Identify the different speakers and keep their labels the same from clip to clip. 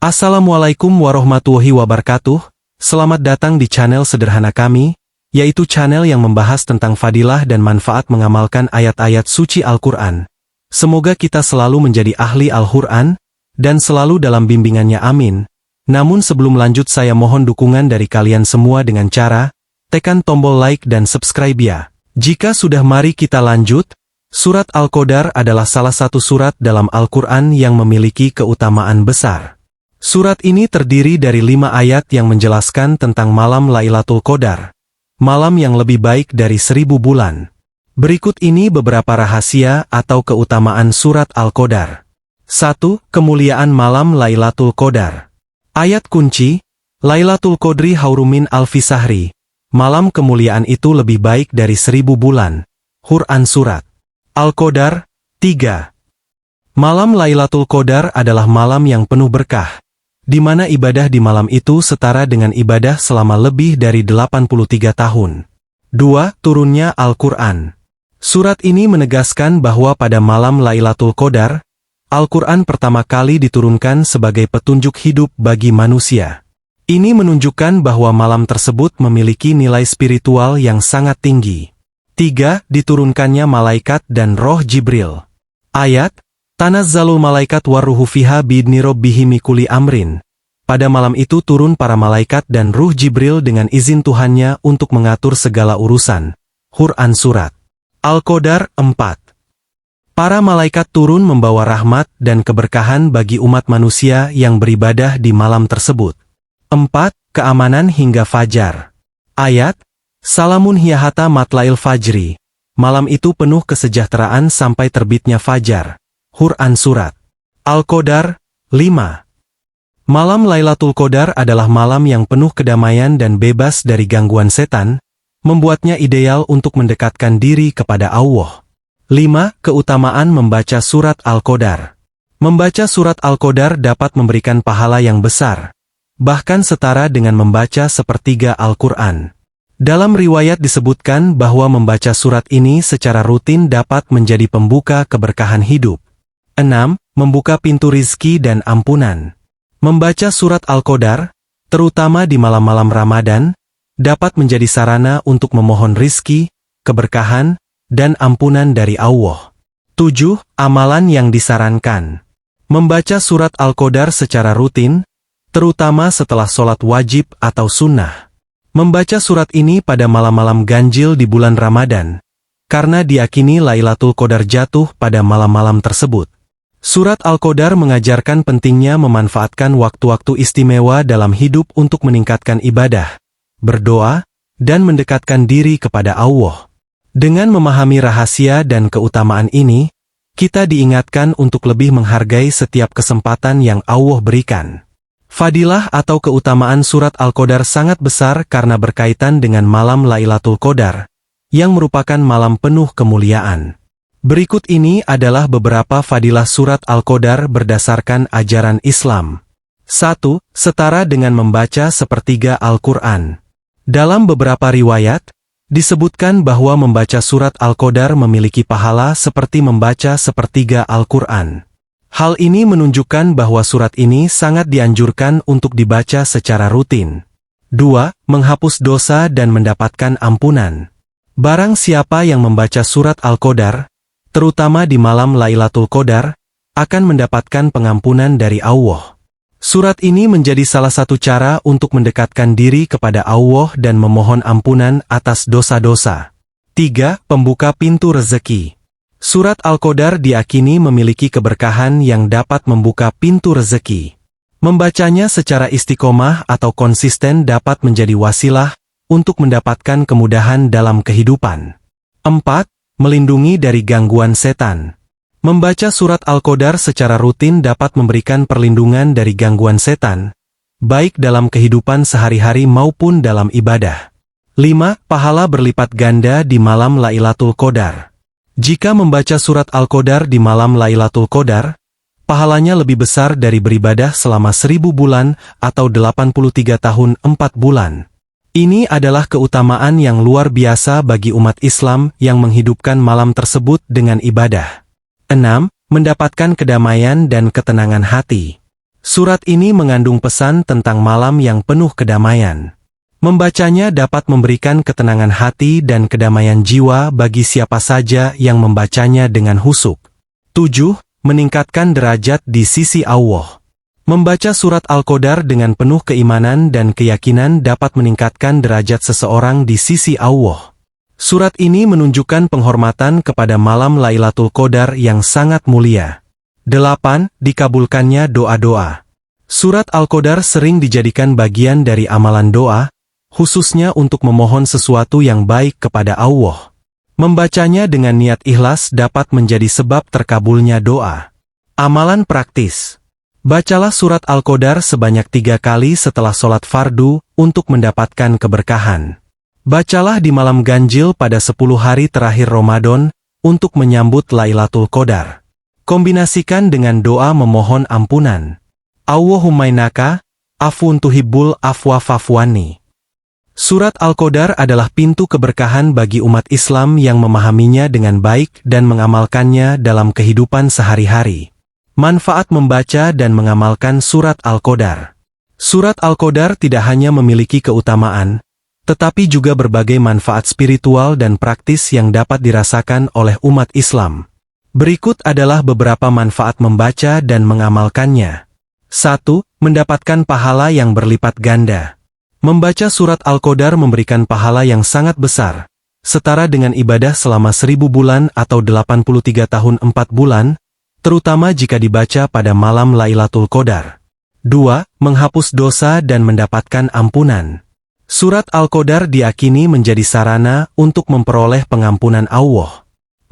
Speaker 1: Assalamualaikum warahmatullahi wabarakatuh. Selamat datang di channel sederhana kami, yaitu channel yang membahas tentang fadilah dan manfaat mengamalkan ayat-ayat suci Al-Quran. Semoga kita selalu menjadi ahli Al-Quran, dan selalu dalam bimbingannya, amin. Namun sebelum lanjut, saya mohon dukungan dari kalian semua dengan cara tekan tombol like dan subscribe ya. Jika sudah, mari kita lanjut. Surat Al-Qadar adalah salah satu surat dalam Al-Quran yang memiliki keutamaan besar. Surat ini terdiri dari 5 ayat yang menjelaskan tentang malam Lailatul Qadar, malam yang lebih baik dari 1000 bulan. Berikut ini beberapa rahasia atau keutamaan surat Al-Qadar. 1. Kemuliaan malam Lailatul Qadar. Ayat kunci, Lailatul Qadri haurumin alfi sahri. Malam kemuliaan itu lebih baik dari 1000 bulan. Quran Surat Al-Qadar 3. Malam Lailatul Qadar adalah malam yang penuh berkah, di mana ibadah di malam itu setara dengan ibadah selama lebih dari 83 tahun. 2. Turunnya Al-Quran. Surat ini menegaskan bahwa pada malam Lailatul Qadar, Al-Quran pertama kali diturunkan sebagai petunjuk hidup bagi manusia. Ini menunjukkan bahwa malam tersebut memiliki nilai spiritual yang sangat tinggi. 3. Diturunkannya malaikat dan roh Jibril. Ayat, Tanazzalul malaikat warruhu fiha biidni rabbihim min kulli amrin. Pada malam itu turun para malaikat dan ruh Jibril dengan izin Tuhannya untuk mengatur segala urusan. Quran Surat Al-Qadar 4. Para malaikat turun membawa rahmat dan keberkahan bagi umat manusia yang beribadah di malam tersebut. 4. Keamanan hingga fajar. Ayat, Salamun hiya hatta matlail fajri. Malam itu penuh kesejahteraan sampai terbitnya fajar. Quran Surat Al-Qadar 5. Malam Lailatul Qadar adalah malam yang penuh kedamaian dan bebas dari gangguan setan, membuatnya ideal untuk mendekatkan diri kepada Allah. 5. Keutamaan membaca surat Al-Qadar. Membaca surat Al-Qadar dapat memberikan pahala yang besar, bahkan setara dengan membaca sepertiga Al-Quran. Dalam riwayat disebutkan bahwa membaca surat ini secara rutin dapat menjadi pembuka keberkahan hidup. 6. Membuka pintu rizki dan ampunan. Membaca surat Al-Qadar, terutama di malam-malam Ramadan, dapat menjadi sarana untuk memohon rizki, keberkahan, dan ampunan dari Allah. 7. Amalan yang disarankan. Membaca surat Al-Qadar secara rutin, terutama setelah sholat wajib atau sunnah. Membaca surat ini pada malam-malam ganjil di bulan Ramadan, karena diyakini Lailatul Qadar jatuh pada malam-malam tersebut. Surat Al-Qadar mengajarkan pentingnya memanfaatkan waktu-waktu istimewa dalam hidup untuk meningkatkan ibadah, berdoa, dan mendekatkan diri kepada Allah. Dengan memahami rahasia dan keutamaan ini, kita diingatkan untuk lebih menghargai setiap kesempatan yang Allah berikan. Fadilah atau keutamaan surat Al-Qadar sangat besar karena berkaitan dengan malam Lailatul Qadar, yang merupakan malam penuh kemuliaan. Berikut ini adalah beberapa fadilah surat Al-Qadar berdasarkan ajaran Islam. 1. Setara dengan membaca sepertiga Al-Quran. Dalam beberapa riwayat, disebutkan bahwa membaca surat Al-Qadar memiliki pahala seperti membaca sepertiga Al-Quran. Hal ini menunjukkan bahwa surat ini sangat dianjurkan untuk dibaca secara rutin. 2. Menghapus dosa dan mendapatkan ampunan. Barang siapa yang membaca surat Al-Qadar, terutama di malam Lailatul Qadar, akan mendapatkan pengampunan dari Allah. Surat ini menjadi salah satu cara untuk mendekatkan diri kepada Allah dan memohon ampunan atas dosa-dosa. 3. Pembuka pintu rezeki. Surat Al-Qadar diyakini memiliki keberkahan yang dapat membuka pintu rezeki. Membacanya secara istiqomah atau konsisten dapat menjadi wasilah untuk mendapatkan kemudahan dalam kehidupan. 4. Melindungi dari gangguan setan. Membaca surat Al-Qadar secara rutin dapat memberikan perlindungan dari gangguan setan, baik dalam kehidupan sehari-hari maupun dalam ibadah. 5. Pahala berlipat ganda di malam Lailatul Qadar. Jika membaca surat Al-Qadar di malam Lailatul Qadar, pahalanya lebih besar dari beribadah selama 1000 bulan atau 83 tahun 4 bulan. Ini adalah keutamaan yang luar biasa bagi umat Islam yang menghidupkan malam tersebut dengan ibadah. 6. Mendapatkan kedamaian dan ketenangan hati. Surat ini mengandung pesan tentang malam yang penuh kedamaian. Membacanya dapat memberikan ketenangan hati dan kedamaian jiwa bagi siapa saja yang membacanya dengan khusyuk. 7. Meningkatkan derajat di sisi Allah. Membaca surat Al-Qadar dengan penuh keimanan dan keyakinan dapat meningkatkan derajat seseorang di sisi Allah. Surat ini menunjukkan penghormatan kepada malam Lailatul Qadar yang sangat mulia. 8. Dikabulkannya doa-doa. Surat Al-Qadar sering dijadikan bagian dari amalan doa, khususnya untuk memohon sesuatu yang baik kepada Allah. Membacanya dengan niat ikhlas dapat menjadi sebab terkabulnya doa. Amalan praktis. Bacalah surat Al-Qadar sebanyak 3 kali setelah sholat fardu untuk mendapatkan keberkahan. Bacalah di malam ganjil pada 10 hari terakhir Ramadan untuk menyambut Lailatul Qadar. Kombinasikan dengan doa memohon ampunan. Allahumma innaka afwun tuhibbul afwa fa'fu'anni. Surat Al-Qadar adalah pintu keberkahan bagi umat Islam yang memahaminya dengan baik dan mengamalkannya dalam kehidupan sehari-hari. Manfaat membaca dan mengamalkan surat Al-Qadar. Surat Al-Qadar tidak hanya memiliki keutamaan, tetapi juga berbagai manfaat spiritual dan praktis yang dapat dirasakan oleh umat Islam. Berikut adalah beberapa manfaat membaca dan mengamalkannya. 1. Mendapatkan pahala yang berlipat ganda. Membaca surat Al-Qadar memberikan pahala yang sangat besar, setara dengan ibadah selama 1000 bulan atau 83 tahun 4 bulan, terutama jika dibaca pada malam Lailatul Qadar. 2. Menghapus dosa dan mendapatkan ampunan. Surat Al-Qadar diyakini menjadi sarana untuk memperoleh pengampunan Allah.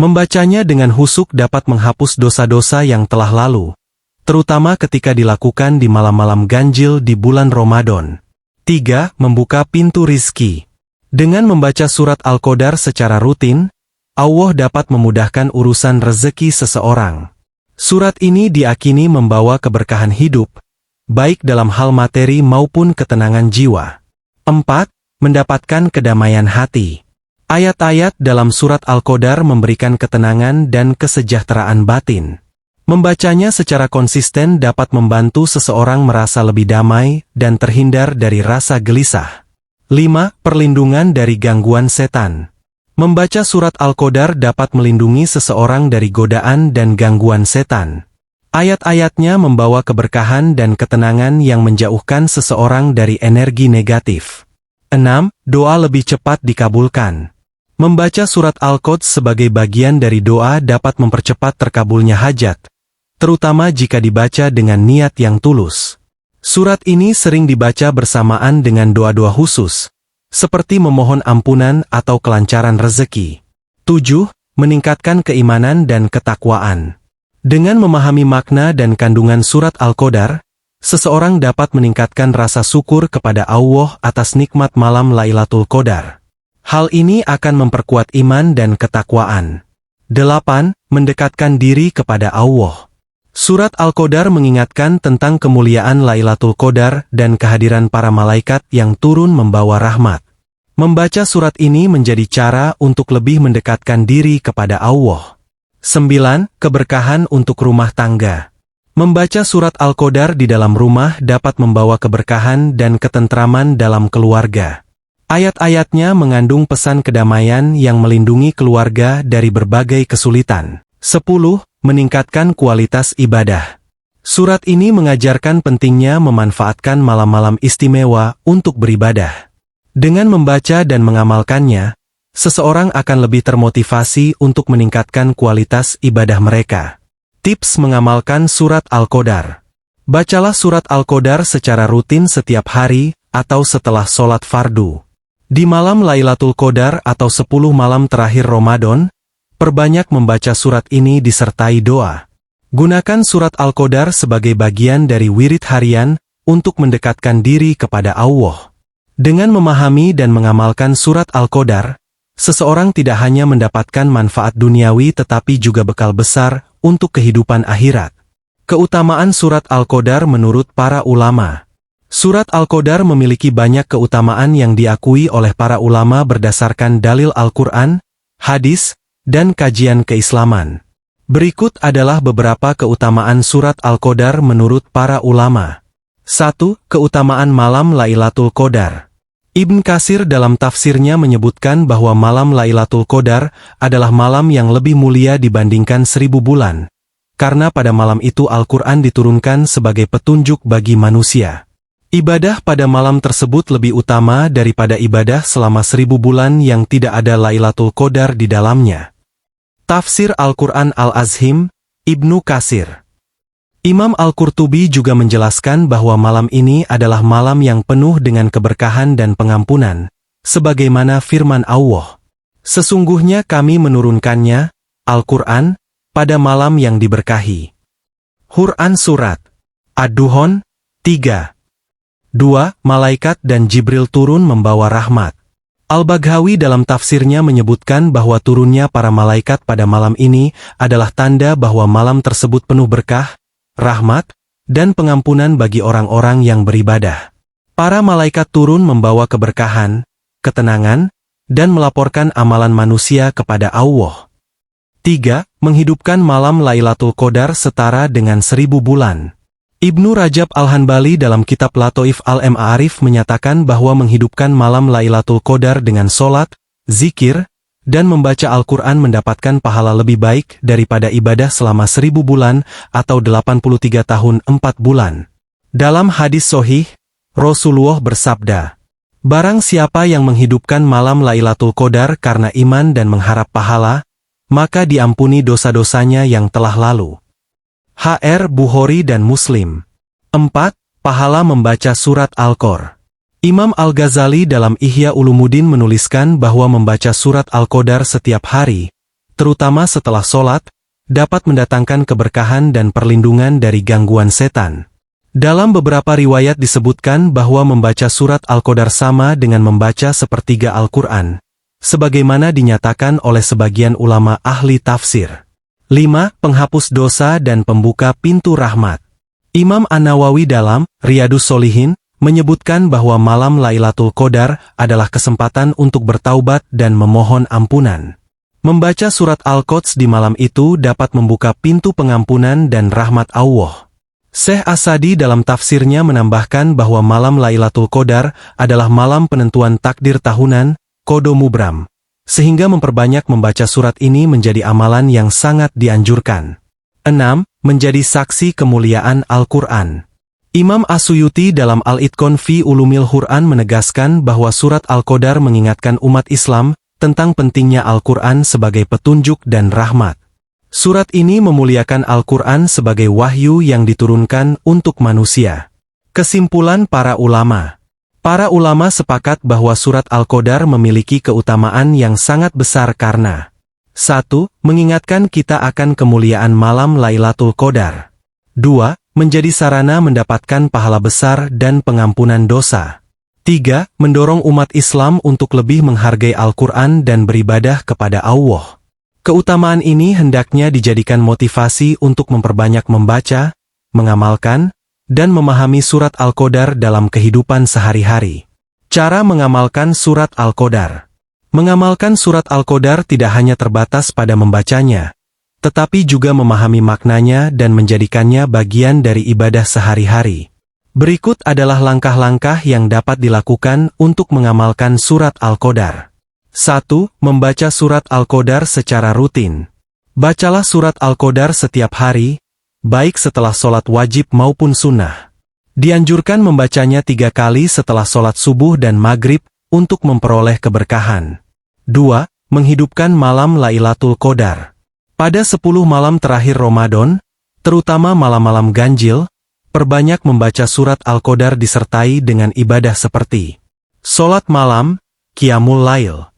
Speaker 1: Membacanya dengan khusyuk dapat menghapus dosa-dosa yang telah lalu, terutama ketika dilakukan di malam-malam ganjil di bulan Ramadan. 3. Membuka pintu rizki. Dengan membaca surat Al-Qadar secara rutin, Allah dapat memudahkan urusan rezeki seseorang. Surat ini diyakini membawa keberkahan hidup, baik dalam hal materi maupun ketenangan jiwa. 4. Mendapatkan kedamaian hati. Ayat-ayat dalam surat Al-Qadar memberikan ketenangan dan kesejahteraan batin. Membacanya secara konsisten dapat membantu seseorang merasa lebih damai dan terhindar dari rasa gelisah. 5. Perlindungan dari gangguan setan. Membaca surat Al-Qadar dapat melindungi seseorang dari godaan dan gangguan setan. Ayat-ayatnya membawa keberkahan dan ketenangan yang menjauhkan seseorang dari energi negatif. 6. Doa lebih cepat dikabulkan. Membaca surat Al-Qadar sebagai bagian dari doa dapat mempercepat terkabulnya hajat, terutama jika dibaca dengan niat yang tulus. Surat ini sering dibaca bersamaan dengan doa-doa khusus, seperti memohon ampunan atau kelancaran rezeki. 7. Meningkatkan keimanan dan ketakwaan. Dengan memahami makna dan kandungan surat Al-Qadar, seseorang dapat meningkatkan rasa syukur kepada Allah atas nikmat malam Lailatul Qadar. Hal ini akan memperkuat iman dan ketakwaan. 8. Mendekatkan diri kepada Allah. Surat Al-Qadar mengingatkan tentang kemuliaan Lailatul Qadar dan kehadiran para malaikat yang turun membawa rahmat. Membaca surat ini menjadi cara untuk lebih mendekatkan diri kepada Allah. 9. Keberkahan untuk rumah tangga. Membaca surat Al-Qadar di dalam rumah dapat membawa keberkahan dan ketentraman dalam keluarga. Ayat-ayatnya mengandung pesan kedamaian yang melindungi keluarga dari berbagai kesulitan. 10. Meningkatkan kualitas ibadah. Surat ini mengajarkan pentingnya memanfaatkan malam-malam istimewa untuk beribadah. Dengan membaca dan mengamalkannya, seseorang akan lebih termotivasi untuk meningkatkan kualitas ibadah mereka. Tips mengamalkan surat Al-Qadar. Bacalah surat Al-Qadar secara rutin setiap hari atau setelah sholat fardu. Di malam Lailatul Qadar atau 10 malam terakhir Ramadan, perbanyak membaca surat ini disertai doa. Gunakan surat Al-Qadar sebagai bagian dari wirid harian untuk mendekatkan diri kepada Allah. Dengan memahami dan mengamalkan surat Al-Qadar, seseorang tidak hanya mendapatkan manfaat duniawi tetapi juga bekal besar untuk kehidupan akhirat. Keutamaan surat Al-Qadar menurut para ulama. Surat Al-Qadar memiliki banyak keutamaan yang diakui oleh para ulama berdasarkan dalil Al-Quran, hadis, dan kajian keislaman. Berikut adalah beberapa keutamaan surat Al-Qadar menurut para ulama. 1. Keutamaan malam Lailatul Qadar. Ibn Katsir dalam tafsirnya menyebutkan bahwa malam Lailatul Qadar adalah malam yang lebih mulia dibandingkan 1000 bulan, karena pada malam itu Al-Quran diturunkan sebagai petunjuk bagi manusia. Ibadah pada malam tersebut lebih utama daripada ibadah selama 1000 bulan yang tidak ada Lailatul Qadar di dalamnya. Tafsir Al-Quran Al-Azhim, Ibnu Katsir. Imam Al-Qurtubi juga menjelaskan bahwa malam ini adalah malam yang penuh dengan keberkahan dan pengampunan, sebagaimana firman Allah. Sesungguhnya kami menurunkannya, Al-Quran, pada malam yang diberkahi. Quran Surat Ad-Duhan 3. 2. Malaikat dan Jibril turun membawa rahmat. Al-Baghawi dalam tafsirnya menyebutkan bahwa turunnya para malaikat pada malam ini adalah tanda bahwa malam tersebut penuh berkah, rahmat, dan pengampunan bagi orang-orang yang beribadah. Para malaikat turun membawa keberkahan, ketenangan, dan melaporkan amalan manusia kepada Allah. 3. Menghidupkan malam Lailatul Qadar setara dengan 1000 bulan. Ibnu Rajab Al-Hanbali dalam kitab Lataif Al-Ma'arif menyatakan bahwa menghidupkan malam Lailatul Qadar dengan sholat, zikir, dan membaca Al-Quran mendapatkan pahala lebih baik daripada ibadah selama 1000 bulan atau 83 tahun 4 bulan. Dalam hadis sahih, Rasulullah bersabda, "Barang siapa yang menghidupkan malam Lailatul Qadar karena iman dan mengharap pahala, maka diampuni dosa-dosanya yang telah lalu." H.R. Bukhari dan Muslim. 4. Pahala membaca surat Al-Qadar. Imam Al-Ghazali dalam Ihya Ulumuddin menuliskan bahwa membaca surat Al-Qadar setiap hari, terutama setelah sholat, dapat mendatangkan keberkahan dan perlindungan dari gangguan setan. Dalam beberapa riwayat disebutkan bahwa membaca surat Al-Qadar sama dengan membaca sepertiga Al-Quran, sebagaimana dinyatakan oleh sebagian ulama ahli tafsir. 5. Penghapus dosa dan pembuka pintu rahmat. Imam An-Nawawi dalam Riyadhus Shalihin menyebutkan bahwa malam Lailatul Qadar adalah kesempatan untuk bertaubat dan memohon ampunan. Membaca surat Al-Quds di malam itu dapat membuka pintu pengampunan dan rahmat Allah. Syekh As-Sadi dalam tafsirnya menambahkan bahwa malam Lailatul Qadar adalah malam penentuan takdir tahunan, Qadha Mubram, sehingga memperbanyak membaca surat ini menjadi amalan yang sangat dianjurkan. 6. Menjadi saksi kemuliaan Al-Quran. Imam As-Suyuti dalam Al-Itqan fi Ulumil Quran menegaskan bahwa surat Al-Qadar mengingatkan umat Islam tentang pentingnya Al-Quran sebagai petunjuk dan rahmat. Surat ini memuliakan Al-Quran sebagai wahyu yang diturunkan untuk manusia. Kesimpulan para ulama. Para ulama sepakat bahwa surat Al-Qadar memiliki keutamaan yang sangat besar karena 1. Mengingatkan kita akan kemuliaan malam Lailatul Qadar. 2. Menjadi sarana mendapatkan pahala besar dan pengampunan dosa. 3. Mendorong umat Islam untuk lebih menghargai Al-Quran dan beribadah kepada Allah. Keutamaan ini hendaknya dijadikan motivasi untuk memperbanyak membaca, mengamalkan, dan memahami surat Al-Qadar dalam kehidupan sehari-hari. Cara mengamalkan surat Al-Qadar. Mengamalkan surat Al-Qadar tidak hanya terbatas pada membacanya, tetapi juga memahami maknanya dan menjadikannya bagian dari ibadah sehari-hari. Berikut adalah langkah-langkah yang dapat dilakukan untuk mengamalkan surat Al-Qadar. 1. Membaca surat Al-Qadar secara rutin. Bacalah surat Al-Qadar setiap hari, baik setelah sholat wajib maupun sunnah. Dianjurkan membacanya 3 kali setelah sholat subuh dan maghrib untuk memperoleh keberkahan. 2. Menghidupkan malam Lailatul Qadar. Pada 10 malam terakhir Ramadan, terutama malam-malam ganjil, perbanyak membaca surat Al-Qadar disertai dengan ibadah seperti sholat malam, Qiyamul Lail,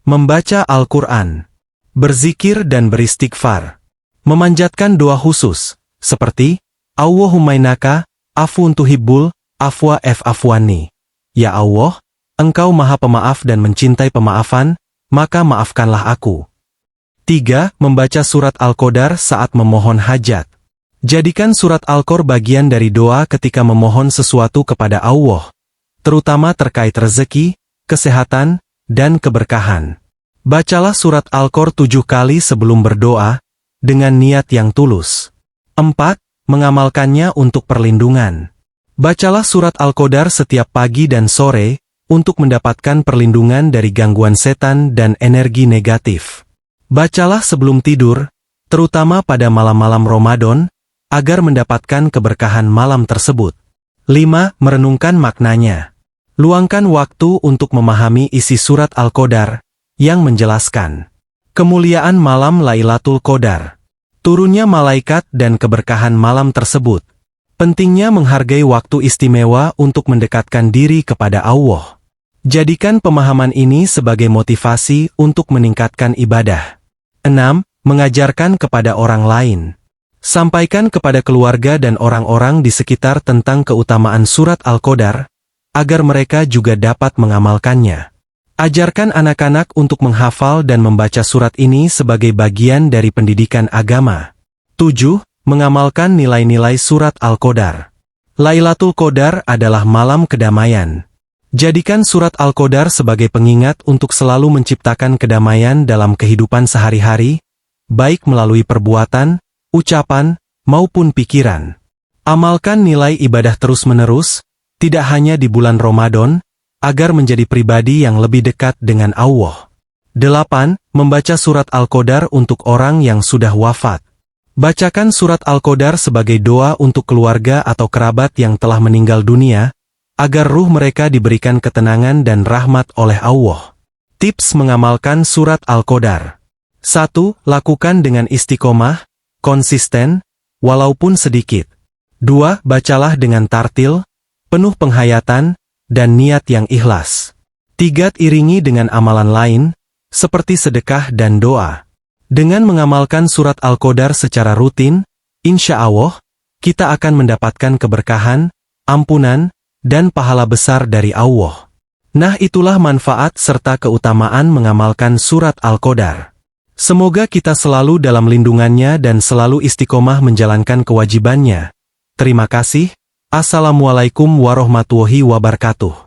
Speaker 1: membaca Al-Quran, berzikir dan beristighfar, memanjatkan doa khusus, seperti, Allahumma innaka, afwun tuhibbul, afwa afwani. Ya Allah, Engkau maha pemaaf dan mencintai pemaafan, maka maafkanlah aku. 3. Membaca surat Al-Qadar saat memohon hajat. Jadikan surat Al-Qadar bagian dari doa ketika memohon sesuatu kepada Allah, terutama terkait rezeki, kesehatan, dan keberkahan. Bacalah surat Al-Qadar 7 kali sebelum berdoa, dengan niat yang tulus. 4. Mengamalkannya untuk perlindungan. Bacalah surat Al-Qadar setiap pagi dan sore, untuk mendapatkan perlindungan dari gangguan setan dan energi negatif. Bacalah sebelum tidur, terutama pada malam-malam Ramadan, agar mendapatkan keberkahan malam tersebut. 5. Merenungkan maknanya. Luangkan waktu untuk memahami isi surat Al-Qadar, yang menjelaskan kemuliaan malam Lailatul Qadar, turunnya malaikat dan keberkahan malam tersebut. Pentingnya menghargai waktu istimewa untuk mendekatkan diri kepada Allah. Jadikan pemahaman ini sebagai motivasi untuk meningkatkan ibadah. 6. Mengajarkan kepada orang lain. Sampaikan kepada keluarga dan orang-orang di sekitar tentang keutamaan surat Al-Qadar, agar mereka juga dapat mengamalkannya. Ajarkan anak-anak untuk menghafal dan membaca surat ini sebagai bagian dari pendidikan agama. 7. Mengamalkan nilai-nilai surat Al-Qadar. Lailatul Qadar adalah malam kedamaian. Jadikan surat Al-Qadar sebagai pengingat untuk selalu menciptakan kedamaian dalam kehidupan sehari-hari, baik melalui perbuatan, ucapan, maupun pikiran. Amalkan nilai ibadah terus-menerus, tidak hanya di bulan Ramadan, agar menjadi pribadi yang lebih dekat dengan Allah. 8. Membaca surat Al-Qadar untuk orang yang sudah wafat. Bacakan surat Al-Qadar sebagai doa untuk keluarga atau kerabat yang telah meninggal dunia, agar ruh mereka diberikan ketenangan dan rahmat oleh Allah. Tips mengamalkan surat Al-Qadar. 1. Lakukan dengan istiqomah, konsisten, walaupun sedikit. 2. Bacalah dengan tartil, penuh penghayatan, dan niat yang ikhlas. 3. Iringi dengan amalan lain, seperti sedekah dan doa. Dengan mengamalkan surat Al-Qadar secara rutin, insya Allah, kita akan mendapatkan keberkahan, ampunan, dan pahala besar dari Allah. Nah, itulah manfaat serta keutamaan mengamalkan surat Al-Qadar. Semoga kita selalu dalam lindungannya dan selalu istiqomah menjalankan kewajibannya. Terima kasih. Assalamualaikum warahmatullahi wabarakatuh.